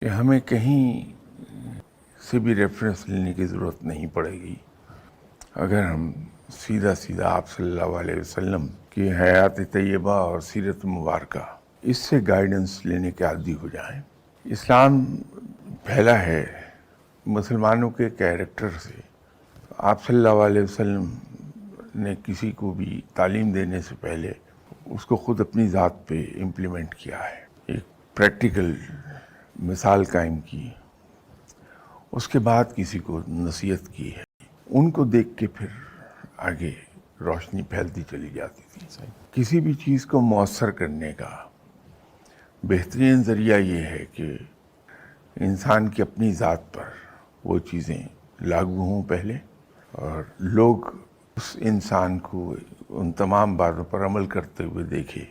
कि हमें कहीं से भी रेफरेंस लेने की ज़रूरत नहीं पड़ेगी अगर हम सीधा सीधा आप सल्लल्लाहु अलैहि वसल्लम की हयात तैयबा और सीरत मुबारका इससे गाइडेंस लेने के आदी हो जाएं। इस्लाम फैला है मुसलमानों के कैरेक्टर से। आप सल्लल्लाहु अलैहि वसल्लम ने किसी को भी तालीम देने से पहले उसको ख़ुद अपनी ज़ात पे इम्प्लीमेंट किया है, एक प्रैक्टिकल मिसाल कायम की, उसके बाद किसी को नसीहत की है। उनको देख के फिर आगे रोशनी फैलती चली जाती थी। किसी भी चीज़ को मौसर करने का बेहतरीन ज़रिया ये है कि इंसान की अपनी ज़ात पर वो चीज़ें लागू हों पहले, और लोग उस इंसान को उन तमाम बातों पर अमल करते हुए देखें